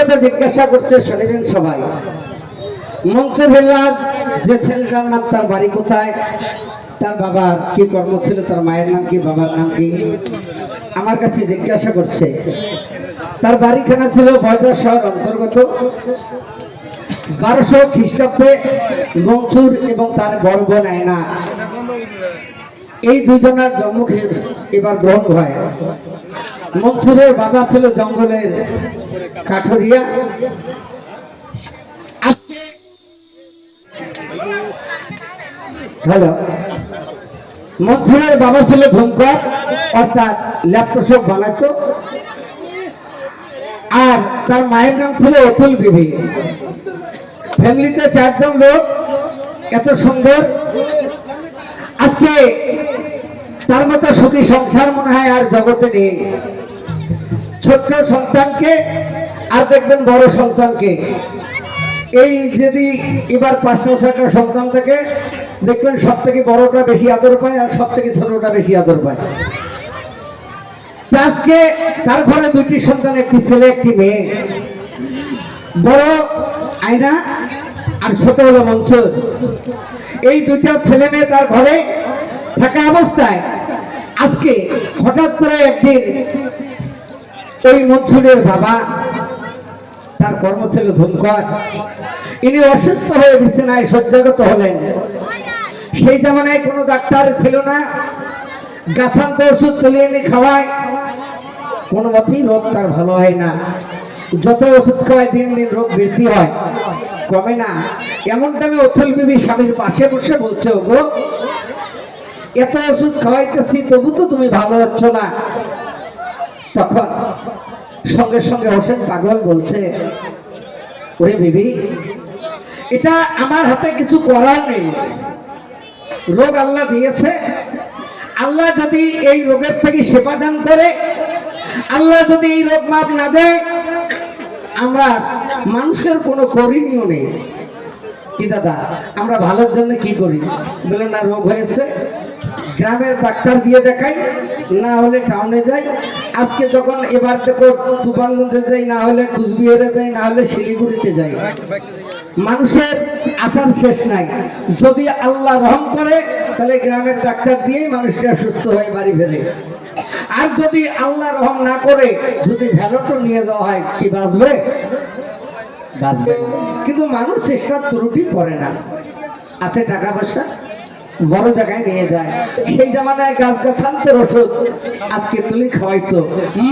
কথা জিজ্ঞাসা করছে শুনবেন সবাই। মঞ্চে ভেলাজ যে ছেলেটার নাম, তার বাড়ি কোথায়, তার বাবার কি কর্ম ছিল, তার মায়ের নাম কি, বাবার নাম কি, আমার কাছে জিজ্ঞাসা করছে। তার বাড়িখানা ছিল বয়দা শহর অন্তর্গত। 1200 খ্রিস্টাব্দে মনসুর এবং তার বড় বোন আয়না, এই দুজনের জন্ম এবার গ্রহণ হয়। মনসুরের বাবা ছিল জঙ্গলের কাঠরিয়া। হ্যালো, মনসুরের বাবা ছিল ধূমপান, অর্থাৎ ল্যাপটপ বানাতো। আর তার মায়ের নাম ছিল অতুল বিবি। ফ্যামিলিতে 4 জন লোক, এত সুন্দর। আজকে তার মতো সুখী সংসার মনে হয় আর জগতে নেই। ছোট্ট সন্তানকে আর দেখবেন বড় সন্তানকে, এই যদি এবার 5-6টা সন্তান থেকে দেখবেন সব থেকে বড়টা বেশি আদর পায় আর সব থেকে ছোটটা বেশি আদর পায়। আজকে তার ঘরে 2টি সন্তান, একটি ছেলে একটি মেয়ে। বড় আয়না আর ছোট হলো মনসুর। এই 2টা ছেলে মেয়ে তার ঘরে থাকা অবস্থায় আজকে হঠাৎ করে একদিন ওই মনসুরের বাবা, তার কর্ম ছিল ধূমপান, ইনি অসুস্থ হয়ে বিছানায় শয্যাগত হলেন। সেই জামানায় কোনো ডাক্তার ছিল না, গাছান্ত ওষুধ তুলে এনে খাওয়ায়, কোনো মতেই রোগ তার ভালো হয় না। যত ওষুধ খাওয়ায় দিন দিন রোগ বৃদ্ধি হয়, কমে না। এমন টাইমে অতুল বিবি স্বামীর পাশে বসে বলছে, ওগো এত ওষুধ খাওয়াইতেছি তবু তো তুমি ভালো হচ্ছ না। তখন সঙ্গে সঙ্গে হোসেন পাগল বলছে, ওরে বিবি, এটা আমার হাতে কিছু করার নেই। রোগ আল্লাহ দিয়েছে, আল্লাহ যদি এই রোগের থেকে সেবা দান করে, আল্লাহ যদি এই রোগ মাপ না দেয়, আমরা মানুষের কোনো করণীয় নেই। কি দাদা, আমরা ভালোর জন্য কি করি? বলে না, রোগ হয়েছে গ্রামের ডাক্তার দিয়ে দেখাই, না হলে টাউনে যাই। আজকে যখন এবার দেখো তুফানগঞ্জে যাই, না হলে কুচবিহারে যাই, না হলে শিলিগুড়িতে যাই। মানুষের আশার শেষ নাই। যদি আল্লাহ রহম করে তাহলে গ্রামের ডাক্তার দিয়েই মানুষরা সুস্থ হয়ে বাড়ি ফেরে। আর যদি আল্লাহ রহম না করে, যদি ভ্যালটও নিয়ে যাওয়া হয়, কি বাঁচবে? বাঁচবে। কিন্তু মানুষ চেষ্টার ত্রুটি করে না। আছে টাকা পয়সা, বড় জায়গায় নিয়ে যায়। সেই জামানায় গাছ গাছান্তের ওষুধ আজকে তুলি খাওয়াইতো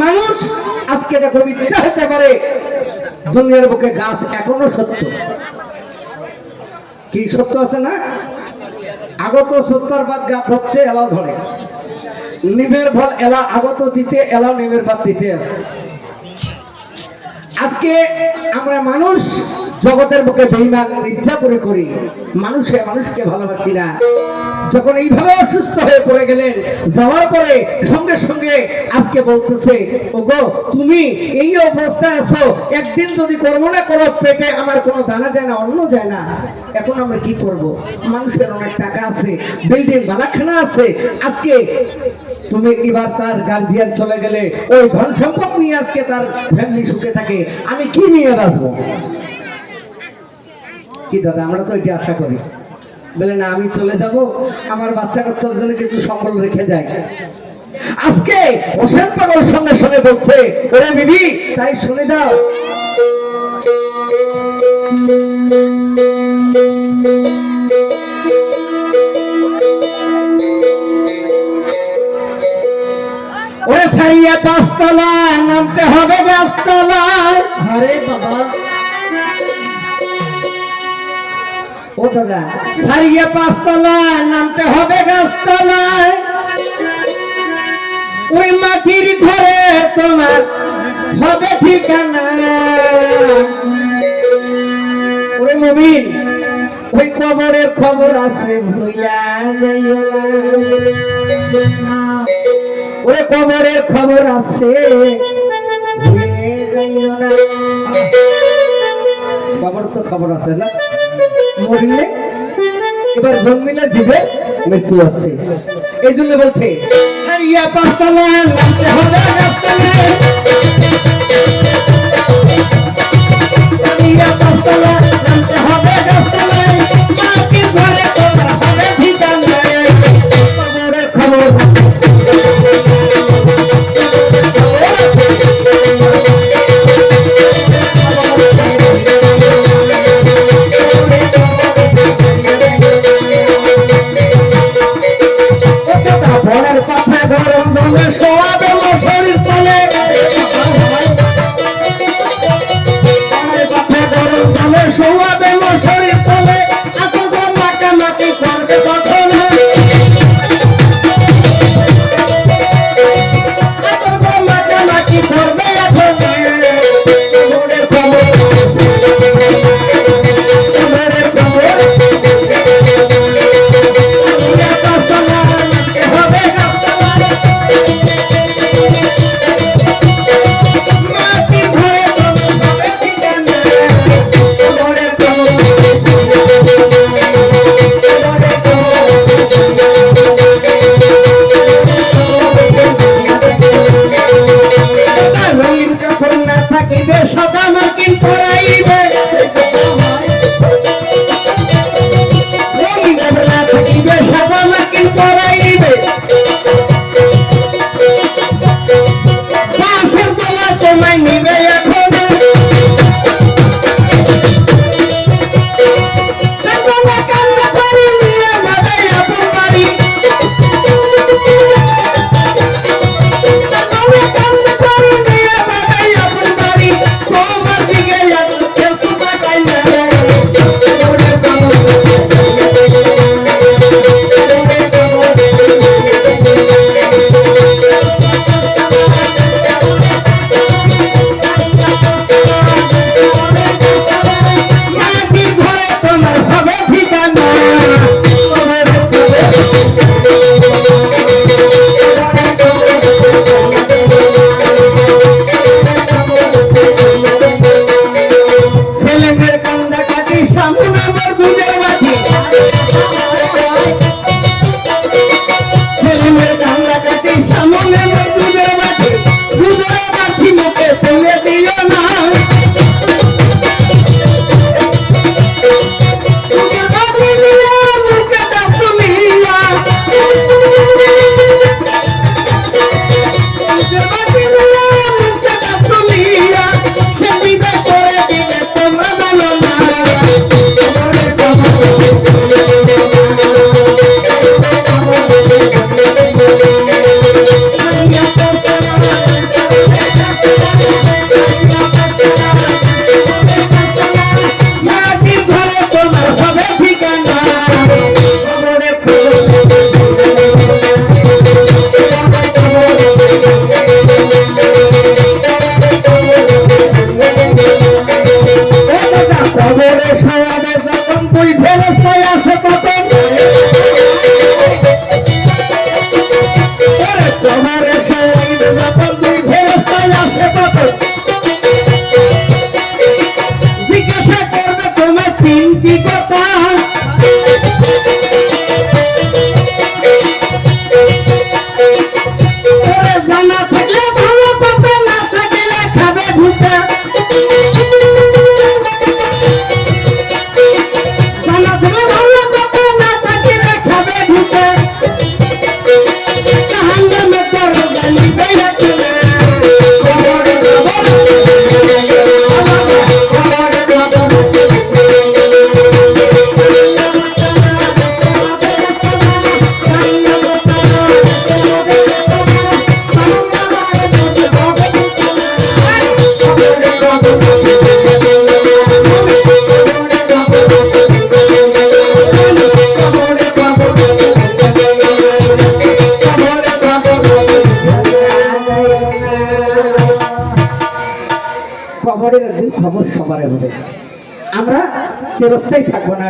মানুষ। আজকে দেখো মিথ্যা হতে পারে, দুনিয়ার বুকে গাছ এখনো সত্য। কি সত্য আছে না? আগত 70 পাত গাছ হচ্ছে, এলা ধরে নিমের ফল, এলা আগত দিতে, এলা নিমের পাত দিতে আছে। আজকে আমরা মানুষ জগতের বুকে বেঈমান ইচ্ছা করে করি, মানুষকে ভালোবাসি না। যখন এইভাবে অসুস্থ হয়ে পড়ে গেলেন, যাওয়ার পরে সঙ্গে সঙ্গে আজকে বলতেছে, ওগো তুমি এই অবস্থায় আছো, একদিন যদি কর্ম না করো, পেটে আমার কোনো দানা যায় না, অন্ন যায় না। এখন আমরা কি করব? মানুষের অনেক টাকা আছে, বিল্ডিং বালাখানা আছে। আজকে তুমি এবার তার গার্জিয়ান চলে গেলে, ওই ধন সম্পদ নিয়ে আজকে তার ফ্যামিলি সুখে থাকে, আমি কি নিয়ে বাঁচবো? কি দাদা, আমরা তো এটা আশা করি। বলে না, আমি চলে যাব, আমার বাচ্চা কাচ্চার জন্য কিছু সম্বল রেখে যাই। আজকে হোসেন পাগল সঙ্গে সঙ্গে বলছে, ওরে বিবি, তাই শুনে যাও। ওরে সারিয়া 5 তলায় নামতে হবে গাছতলায়। আরে বাবা, ও দাদা, সারিয়া 5 তলায় নামতে হবে গাছতলায়। ওই মাটির ঘরে তোমার হবে ঠিকানা। ওরে মুমিন, ওই কবরের খবর আছে, ভুইলা যাইও না। ওরে কবরের খবর আছে, ভুলে যাইও না। কবর তো খবর আছে না, মরিলে এবার জন্মিলে জীবে মৃত্যু আছে। এই জন্য বলছে, সারিয়া 5 তলায় নামতে হবে গাছতলায়। থাকিবে সাদা মার্কিন পরাইবে রঙিন বেলা থাকিবে সাদা মার্কিন পরাইবে পাশের বেলা তোমায় নিবে এখন খবরের একদিন খবর সবার হবে আমরা চিরস্থায়ী থাকবো না।